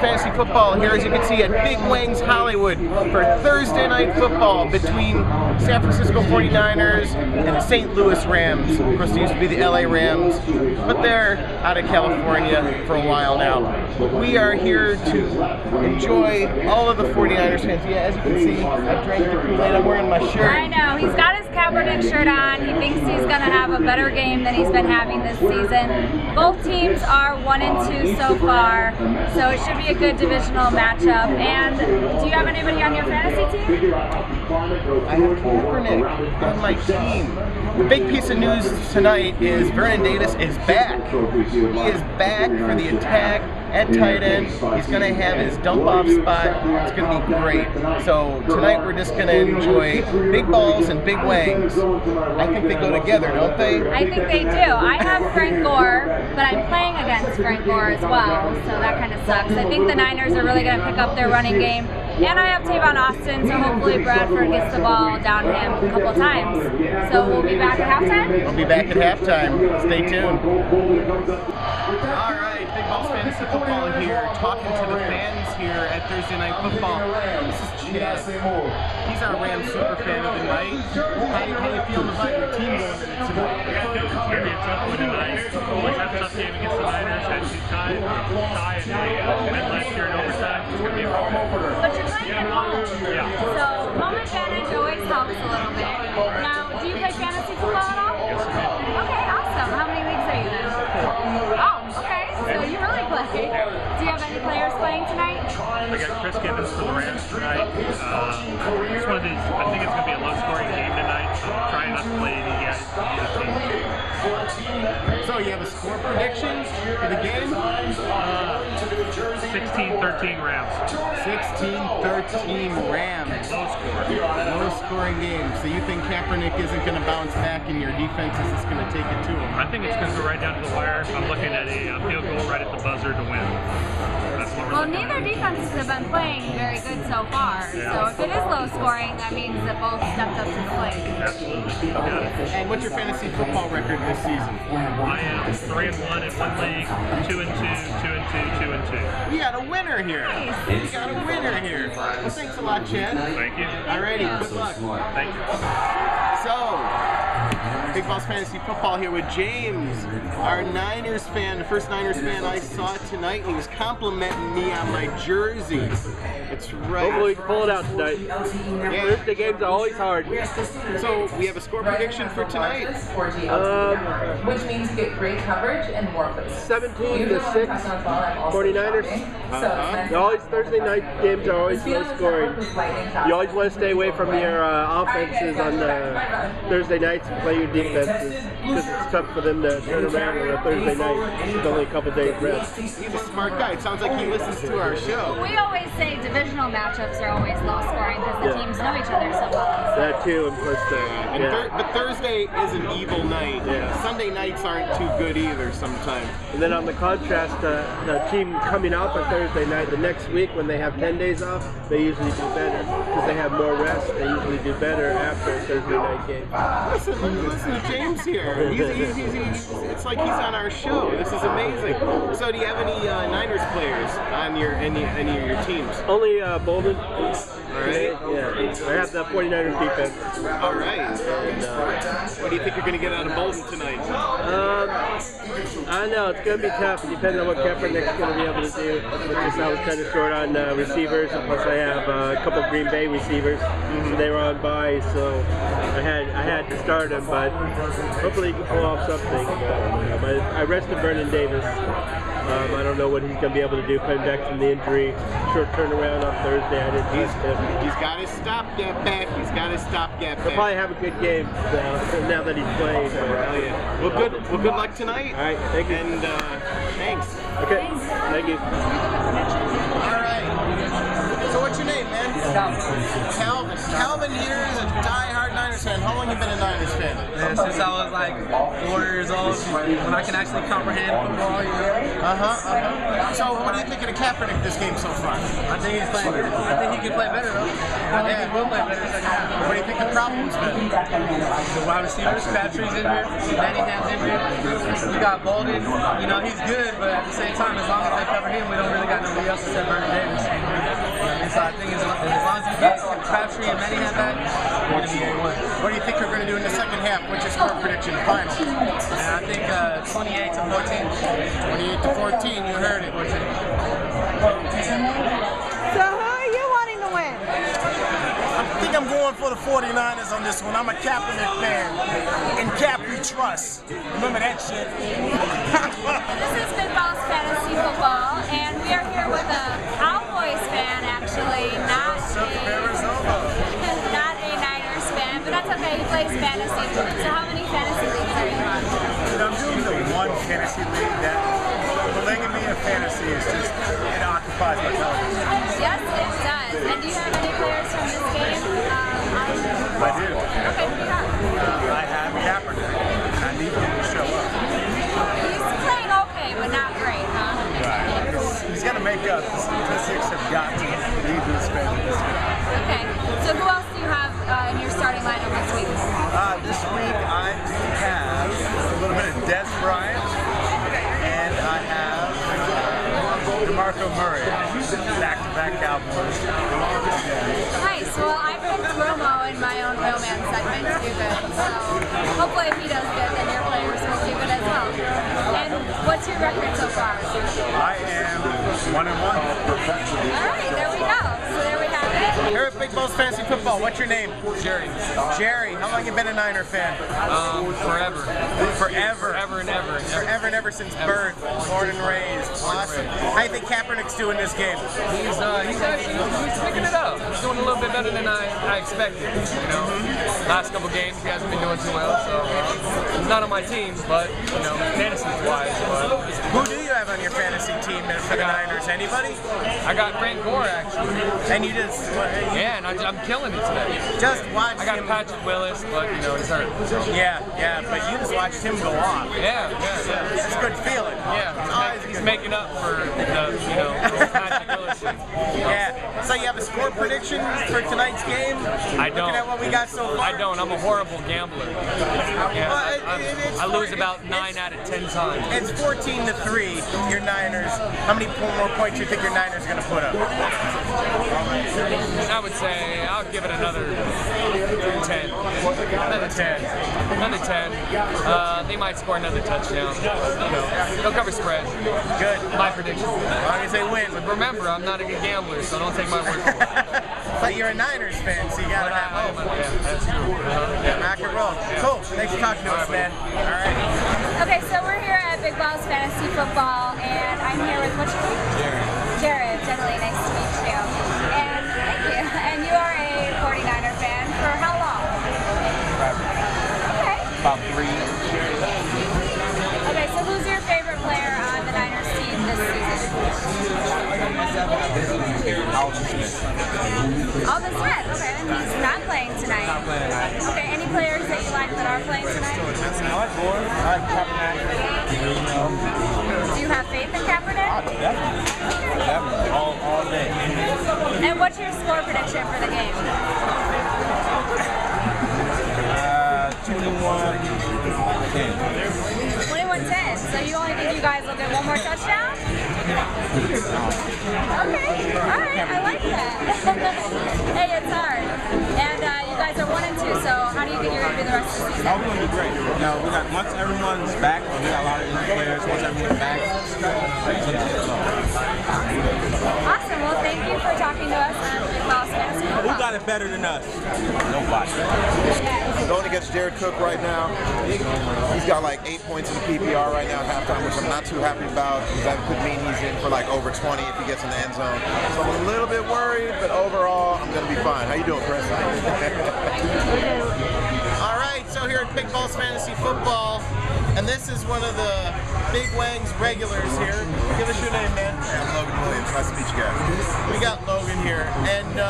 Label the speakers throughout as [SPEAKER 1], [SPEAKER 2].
[SPEAKER 1] Fantasy Football here, as you can see, at Big Wangs Hollywood for Thursday Night Football between San Francisco 49ers and the St. Louis Rams. Of course, they used to be the LA Rams, but they're out of California for a while now. We are here to enjoy all of the 49ers fans. Yeah, as you can see, I drank the Kool-Aid. I'm wearing my shirt.
[SPEAKER 2] I know. He's got his Kaepernick shirt on. He thinks he's going to have a better game than he's been having this season. Both teams are 1-2 so far, so it should be a good divisional matchup. And do you have anybody on your fantasy team?
[SPEAKER 1] I have Kaepernick on my team. The big piece of news tonight is Vernon Davis is back. He is back for the attack at tight end. He's going to have his dump-off spot. It's going to be great. So tonight we're just going to enjoy big balls and big wangs. I think they go together, don't they?
[SPEAKER 2] I think they do. I have Frank Gore, but I'm playing against Frank Gore as well, so that kind of sucks. I think the Niners are really going to pick up their running game. And I have Tavon Austin, so hopefully Bradford gets the ball down him a couple times. So we'll be back at halftime?
[SPEAKER 1] We'll be back at halftime. Stay tuned. All right, Big Balls Fantasy Football here, talking to the fans here at Thursday Night Football. This is Chad. He's our Rams Superfan of the night. How you feeling about your team going into tonight?
[SPEAKER 3] I feel it's going to be a tough one tonight. Always have a tough game against the Niners. Had to tie and they went last year in overtime. It's going to be a hard one.
[SPEAKER 2] But you're playing at home.
[SPEAKER 3] Yeah.
[SPEAKER 2] So home advantage always helps a little bit. Now, do you play fantasy football at all?
[SPEAKER 3] Yes, I do.
[SPEAKER 2] Okay, awesome. How many leagues are you in? Oh, okay. So you really play. Do you have any players playing tonight?
[SPEAKER 3] I got Chris Gibbons for the Rams tonight. It's one of these, I think it's going to be a low-scoring game tonight, so I'm trying not to play any guys.
[SPEAKER 1] So you have a score prediction for the game?
[SPEAKER 3] 16-13 Rams.
[SPEAKER 1] 16-13 Rams.
[SPEAKER 3] Low score.
[SPEAKER 1] Low scoring game. So you think Kaepernick isn't going to bounce back and your defense is just going to take it to him?
[SPEAKER 3] I think it's going to go right down to the wire. I'm looking at a field goal right at the buzzer to win. That's what we're
[SPEAKER 2] Well,
[SPEAKER 3] looking
[SPEAKER 2] neither
[SPEAKER 3] at.
[SPEAKER 2] defenses have been playing very good so far.
[SPEAKER 3] Yeah.
[SPEAKER 2] So if it is low scoring, that means that both stepped up to the plate.
[SPEAKER 3] Absolutely. Yeah.
[SPEAKER 1] And what's your fantasy football record this season?
[SPEAKER 3] I am 3-1 in one league, 2-2, 2-2, 2-2.
[SPEAKER 1] You got a winner here.
[SPEAKER 2] Nice.
[SPEAKER 1] You got a winner here. Well, thanks a lot, Chad.
[SPEAKER 3] Thank you.
[SPEAKER 1] Alrighty, good luck.
[SPEAKER 3] Thank you.
[SPEAKER 1] So, Big Balls Fantasy Football here with James, our Niners fan, the first Niners fan I saw tonight. He was complimenting me on my jersey. It's right.
[SPEAKER 4] Hopefully we can pull it out tonight.
[SPEAKER 1] Yeah.
[SPEAKER 4] Thursday games are always hard.
[SPEAKER 1] So, we have a score prediction for tonight.
[SPEAKER 5] Which means you get great coverage and more plays.
[SPEAKER 4] 17-6, 49ers. Always Thursday night games are always low scoring. You always want to stay away from your offenses on Thursday nights and play your defenses because it's tough for them to turn around on a Thursday night. It's only a couple days rest.
[SPEAKER 1] He's a smart guy. It sounds like he listens to our show.
[SPEAKER 2] We always say divisional matchups are always low scoring because the teams know each other so well.
[SPEAKER 4] That too, and plus
[SPEAKER 1] But Thursday is an evil night.
[SPEAKER 4] Yeah.
[SPEAKER 1] Sunday nights aren't too good either sometimes.
[SPEAKER 4] And then on the contrast, the team coming off on Thursday night, the next week when they have 10 days off, they usually do better because they have more rest. They usually do better after a Thursday night game.
[SPEAKER 1] Listen to James here. It's like he's on our show. This is amazing. So, do you have any Niners players on any of your teams?
[SPEAKER 4] Only Bolden.
[SPEAKER 1] All right.
[SPEAKER 4] Yeah, I have the 49ers defense.
[SPEAKER 1] All right. And, what do you think you're going to get out of Bolden tonight?
[SPEAKER 4] I don't know. It's going to be tough. It depends on what Kaepernick's going to be able to do. Because I was kind of short on receivers, and plus I have a couple Green Bay receivers. So they were on bye, so I had to start him. But hopefully he can pull off something. I rested Vernon Davis. I don't know what he's going to be able to do coming back from the injury. Short turnaround on Thursday. I didn't trust him.
[SPEAKER 1] He's got his stopgap back. He's got his stopgap
[SPEAKER 4] He'll
[SPEAKER 1] back.
[SPEAKER 4] probably have a good game now that he's played.
[SPEAKER 1] Oh, yeah. Well, good luck tonight.
[SPEAKER 4] All right, thank you.
[SPEAKER 1] And thanks.
[SPEAKER 4] Okay, thank you.
[SPEAKER 1] All right. So what's your name, man? Calvin. Calvin here is a die-hard Niners Niners fan. How long you been a Niners fan?
[SPEAKER 6] Yeah, since I was like 4 years old, when I can actually comprehend football, you know.
[SPEAKER 1] So what do you think of the Kaepernick this game so far?
[SPEAKER 6] I think he's playing good. I think he can play better though. I think he will play better second half.
[SPEAKER 1] What do you think the problem's been?
[SPEAKER 6] The wide receivers, Patrick's injured, Mannyham's injured. We got Bolden. You know, he's good, but at the same time, as long as they cover him, we don't really got nobody else except Vernon Davis. And so I think as long as he gets Patrick and Mannyham back, we're going to be A1.
[SPEAKER 1] What do you think they're going to do in the second half? What's your score prediction final?
[SPEAKER 6] And I think 28 to 14.
[SPEAKER 1] 28 to 14, you heard it.
[SPEAKER 7] So who are you wanting to win?
[SPEAKER 8] I think I'm going for the 49ers on this one. I'm a Kaepernick fan. In Cap we trust. Remember that shit.
[SPEAKER 2] This is Big Balls Fantasy Football, and we are here with a Cowboys fan, actually, not a Niners fan, but that's okay. He plays fantasy. So how many fantasy leagues are you on?
[SPEAKER 8] I'm doing the one fantasy league that polygamy of fantasy is just, it occupies my television.
[SPEAKER 2] Yes, it does. And do you have any players from this game?
[SPEAKER 8] I do.
[SPEAKER 2] Okay, who do you have?
[SPEAKER 8] I have Kaepernick, and I need him to show up.
[SPEAKER 2] He's playing okay, but not great, huh?
[SPEAKER 8] Right. He's got to make up. The statistics have got to lead this family this year.
[SPEAKER 2] Okay. So who else do you have in your starting lineup this week?
[SPEAKER 8] This week I have a little bit of Des Bryant, and I have DeMarco Murray, back-to-back Cowboys.
[SPEAKER 2] Nice. Well, I picked Romo in my own mailman segment to do good. So hopefully if he does good, then your players will do good as well. And what's your record so far?
[SPEAKER 8] I am 1-1.
[SPEAKER 2] All right, there we go. So there we have it.
[SPEAKER 1] Here at Big Balls Fantasy Football, what's your name?
[SPEAKER 3] Jerry.
[SPEAKER 1] Jerry, how long you been a Niner fan?
[SPEAKER 3] Forever.
[SPEAKER 1] Forever.
[SPEAKER 3] Forever and ever.
[SPEAKER 1] Forever and ever since birth, born and raised. Awesome. How do you think Kaepernick's doing this game?
[SPEAKER 3] He's picking it up. He's doing a little bit better than I expected. You know, last couple games he hasn't been doing too well, so he's not on my team, but you know, fantasy-wise.
[SPEAKER 1] Who do you have on your fantasy team for the Niners? Anybody?
[SPEAKER 3] I got Frank Gore actually.
[SPEAKER 1] And you just
[SPEAKER 3] Yeah, and I'm killing it today.
[SPEAKER 1] just watched
[SPEAKER 3] I got
[SPEAKER 1] him.
[SPEAKER 3] Patrick Willis, but you know he's hurt. So.
[SPEAKER 1] Yeah, but you just watched him go off.
[SPEAKER 3] Yeah.
[SPEAKER 1] It's a good feeling.
[SPEAKER 3] Yeah, he's making up for the Patrick Willis thing.
[SPEAKER 1] Yeah. So you have a score prediction for tonight's game?
[SPEAKER 3] I don't.
[SPEAKER 1] Looking at what we got so far?
[SPEAKER 3] I don't. I'm a horrible gambler. Yeah, I lose about 9 out of 10 times.
[SPEAKER 1] It's 14-3. Your Niners. How many more points do you think your Niners are going to put up?
[SPEAKER 3] I would say I'll give it another 10. Another 10. Another 10. They might score another touchdown. You know, they'll cover spread.
[SPEAKER 1] Good.
[SPEAKER 3] My prediction.
[SPEAKER 1] As long as they win.
[SPEAKER 3] But remember, I'm not a good gambler, so don't take my word for it.
[SPEAKER 1] But you're a Niners fan, so you got to have hope.
[SPEAKER 3] Yeah, that's true.
[SPEAKER 1] Rock and roll. Cool. Thanks for talking to us, man. All right.
[SPEAKER 2] Okay, so we're here at Big Balls Fantasy Football, and I'm here with what's your name? Jared. Jenilee, nice to meet you. And thank you. And you are a 49er fan for how long? Okay.
[SPEAKER 9] About 3 years.
[SPEAKER 2] Okay, so who's your favorite player on the Niners team this season?
[SPEAKER 9] Aldon Smith.
[SPEAKER 2] Aldon Smith, okay, and he's not playing tonight.
[SPEAKER 9] Not playing tonight.
[SPEAKER 2] Okay, any players that you like that are playing tonight?
[SPEAKER 9] I like Borek. I like Kaepernick.
[SPEAKER 2] Do you have faith in Kaepernick?
[SPEAKER 9] Definitely. All day.
[SPEAKER 2] And what's your score prediction for the game?
[SPEAKER 9] 21-10.
[SPEAKER 2] 21-10. So you only think you guys will get one more touchdown? Okay. All right. I like that. Hey, it's hard. And you guys are 1-2. So how do you think you're going to do the rest of the season?
[SPEAKER 9] We're going to be great. You know, we got once everyone's back, we got a lot of new players. Once everyone's back,
[SPEAKER 2] Awesome. Well, thank you for talking to us on Big Balls Fantasy Football.
[SPEAKER 9] who got it better than us? Nobody.
[SPEAKER 10] Going against Jared Cook right now. He's got like 8 points in the PPR right now at halftime, which I'm not too happy about because that could mean he's in for like over 20 if he gets in the end zone. So I'm a little bit worried, but overall, I'm going to be fine. How you doing, Chris?
[SPEAKER 1] All right, so here at Big Balls Fantasy Football, and this is one of the Big Wangs regulars here. Give us your name, man.
[SPEAKER 10] I'm Logan Williams. Nice to meet you guys.
[SPEAKER 1] We got Logan here, and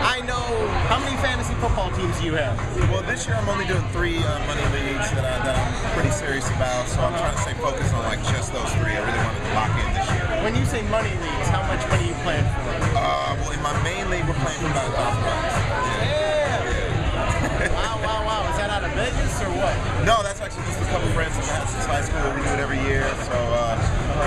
[SPEAKER 1] I know How many fantasy football teams do you have?
[SPEAKER 10] Well, this year I'm only doing 3 money leagues that I'm pretty serious about, so I'm trying to stay focused on like just those 3. I really wanted to lock in this year.
[SPEAKER 1] When you say money leagues, how much money you playing for?
[SPEAKER 10] Well, in my main league, we're playing for about $1,000.
[SPEAKER 1] Wow. Is that out of Vegas or what?
[SPEAKER 10] No, that's actually just a couple friends I've had since high school. We do it every year, so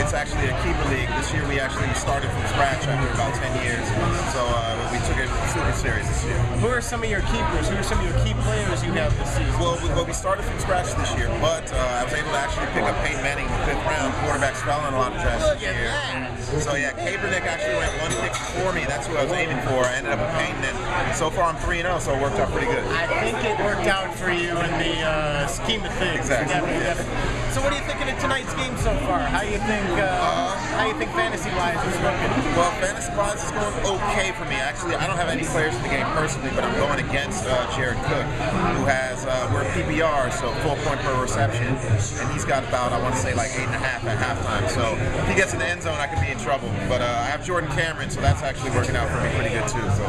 [SPEAKER 10] it's actually a keeper league. This year we actually started from scratch after about 10 years, so we took it super serious this year.
[SPEAKER 1] Who are some of your keepers? Who are some of your key players you have this season?
[SPEAKER 10] Well, we started from scratch this year, but I was able to actually pick up Peyton Manning in the 5th round. Quarterbacks fell in a lot of drafts this year. So yeah, Kaepernick actually went 1 pick before me. That's who I was aiming for. I ended up with Peyton, and so far I'm 3-0, so it worked out pretty good.
[SPEAKER 1] I think it worked out for you in the scheme of things.
[SPEAKER 10] Exactly.
[SPEAKER 1] Definitely. So what are you thinking of tonight's game so far? How do you think fantasy-wise is looking?
[SPEAKER 10] Well, fantasy-wise is going okay for me. Actually, I don't have any players in the game personally, but I'm going against Jared Cook, who has, we're PPR, so 4 point per reception, and he's got about, I want to say like 8.5 at halftime. So if he gets in the end zone, I could be in trouble. But I have Jordan Cameron, so that's actually working out for me pretty good too. So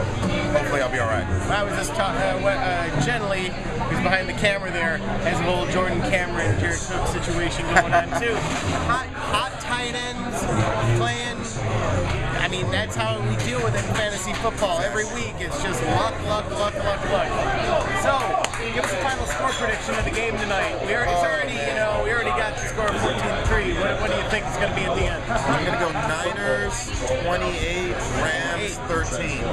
[SPEAKER 10] hopefully I'll be all right.
[SPEAKER 1] I was just talking, Jenilee, who's behind the camera there, has a whole Jordan Cameron, Jared Cook situation going on too. Hot tight ends playing. I mean, that's how we deal with it in fantasy football. Every week it's just luck. So, give us a final score prediction of the game tonight. We already got the score of 14-3. What do you think is going to be at the end?
[SPEAKER 10] I'm going to go Niners 28, Rams 13.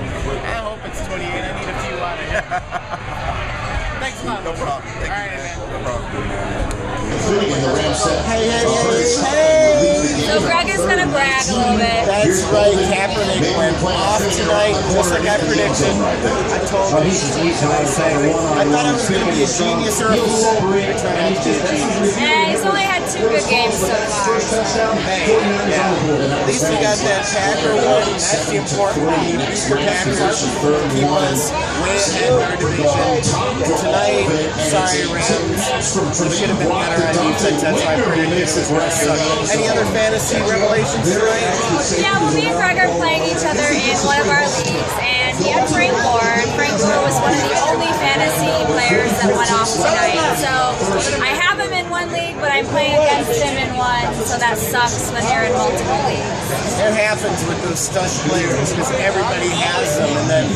[SPEAKER 1] I hope it's 28. I need a few out of here. Thanks a lot.
[SPEAKER 10] No problem.
[SPEAKER 1] All right, man.
[SPEAKER 10] No problem.
[SPEAKER 7] Hey.
[SPEAKER 2] So Greg is going to brag a little bit.
[SPEAKER 11] That's right, Kaepernick went off tonight, just like I predicted. I told him, I thought I was going to be a genius or a fool. I turned out to be a genius.
[SPEAKER 2] Yeah, he's only had 2 good games so far.
[SPEAKER 11] At least we got that Packer one. That's the important one. We beat the Packers. Keep us way ahead in our division. And tonight, sorry, Rams, we should have been better on defense. That's why I predicted this was suck. Any other fantasy revelations tonight?
[SPEAKER 2] Yeah, well, me and Greg are playing each other in one of our leagues, and he had Frank Gore, and Frank Gore was one of the only fantasy players that went off tonight. So I have him in one league, but I'm playing against him in one, so that sucks when you're in multiple leagues.
[SPEAKER 11] It happens with those stunt players because everybody has them, and then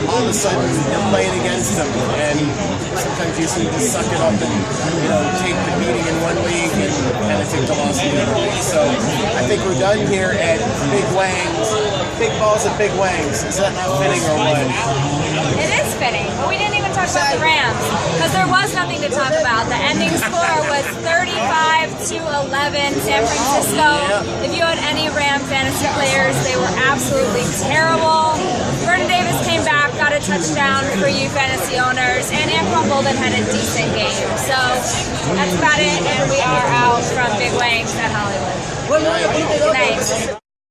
[SPEAKER 11] all of a sudden you're playing against them, and sometimes you just need to suck it up and take the beating in one league and kind of take the loss in the other league. So I think we're done here at Big Wangs. Big balls at Big Wangs. Is that not fitting or what?
[SPEAKER 2] It is fitting, but we didn't even talk about the Rams because there was nothing to talk about. The ending score was 35-11 San Francisco. If you had any Ram fantasy players, they were absolutely terrible. Vernon Davis came back, got a touchdown for you fantasy owners, and Anquan Bolden had a decent game. So that's about it, and we are out from Big Wangs at Hollywood. Thanks.